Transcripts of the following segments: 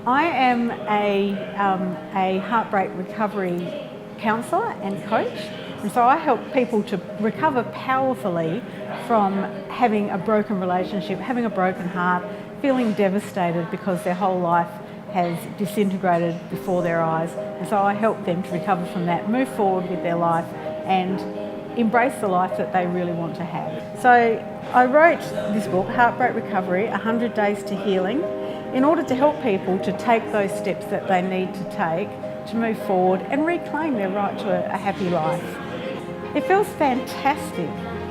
I am a heartbreak recovery counsellor and coach, and so I help people to recover powerfully from having a broken relationship, having a broken heart, feeling devastated because their whole life has disintegrated before their eyes. And so I help them to recover from that, move forward with their life and embrace the life that they really want to have. So I wrote this book, Heartbreak Recovery, 100 Days to Healing, in order to help people to take those steps that they need to take to move forward and reclaim their right to a happy life. It feels fantastic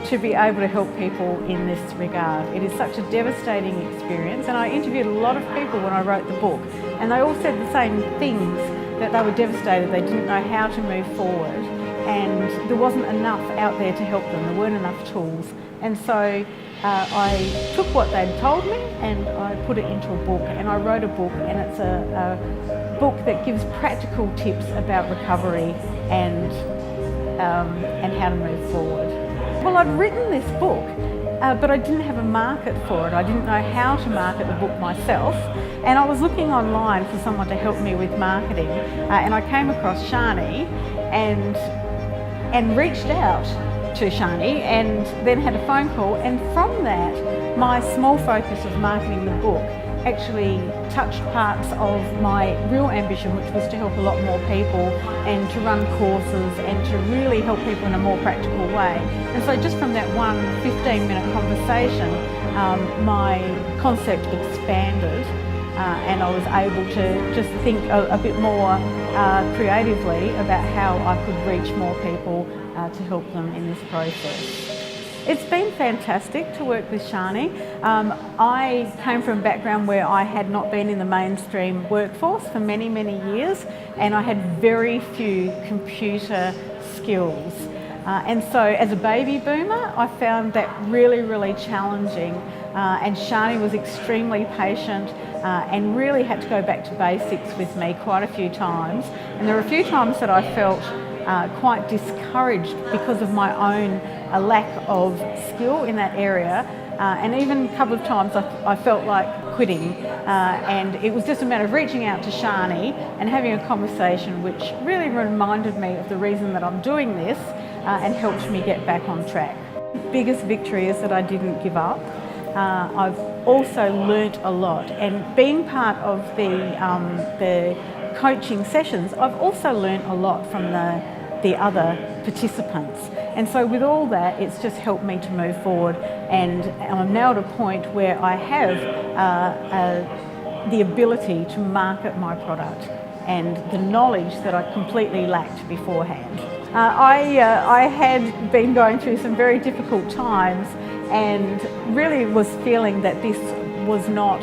to be able to help people in this regard. It is such a devastating experience, and I interviewed a lot of people when I wrote the book, and they all said the same things, that they were devastated, they didn't know how to move forward, and there wasn't enough out there to help them, there weren't enough tools. And so I took what they'd told me and I put it into a book, and I wrote a book, and it's a book that gives practical tips about recovery and how to move forward. Well, I'd written this book, but I didn't have a market for it. I didn't know how to market the book myself, and I was looking online for someone to help me with marketing, and I came across Shani and reached out to Shani and then had a phone call, and from that my small focus of marketing the book actually touched parts of my real ambition, which was to help a lot more people and to run courses and to really help people in a more practical way. And so just from that one 15-minute conversation, my concept expanded, and I was able to just think a bit more creatively about how I could reach more people to help them in this process. It's been fantastic to work with Shani. I came from a background where I had not been in the mainstream workforce for many, many years, and I had very few computer skills. And so as a baby boomer, I found that really, really challenging. And Shani was extremely patient and really had to go back to basics with me quite a few times. And there were a few times that I felt quite discouraged because of my own lack of skill in that area, and even a couple of times I felt like quitting, and it was just a matter of reaching out to Shani and having a conversation which really reminded me of the reason that I'm doing this and helped me get back on track. The biggest victory is that I didn't give up. I've also learnt a lot, and being part of the coaching sessions, I've also learnt a lot from the other participants. And so with all that, it's just helped me to move forward, and I'm now at a point where I have the ability to market my product and the knowledge that I completely lacked beforehand. I had been going through some very difficult times and really was feeling that this was not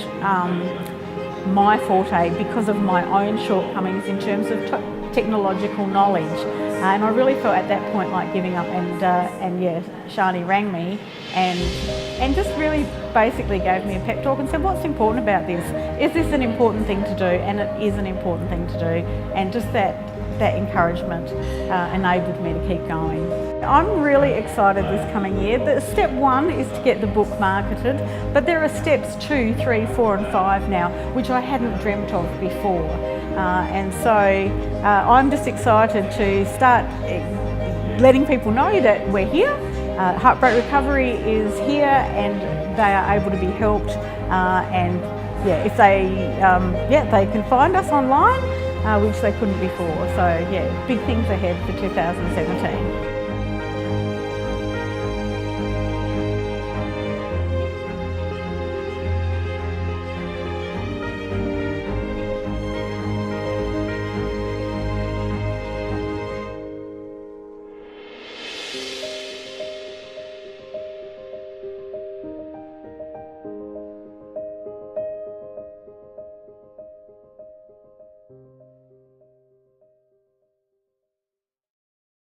my forte because of my own shortcomings in terms of technological knowledge, and I really felt at that point like giving up, and yeah, Shani rang me and just really basically gave me a pep talk and said, what's important about this? Is this an important thing to do? And it is an important thing to do, and just that encouragement enabled me to keep going. I'm really excited this coming year. The step 1 is to get the book marketed, but there are steps 2, 3, 4 and 5 now, which I hadn't dreamt of before. And so I'm just excited to start letting people know that we're here. Heartbreak Recovery is here, and they are able to be helped. And yeah, if they can find us online, which they couldn't before. So yeah, big things ahead for 2017.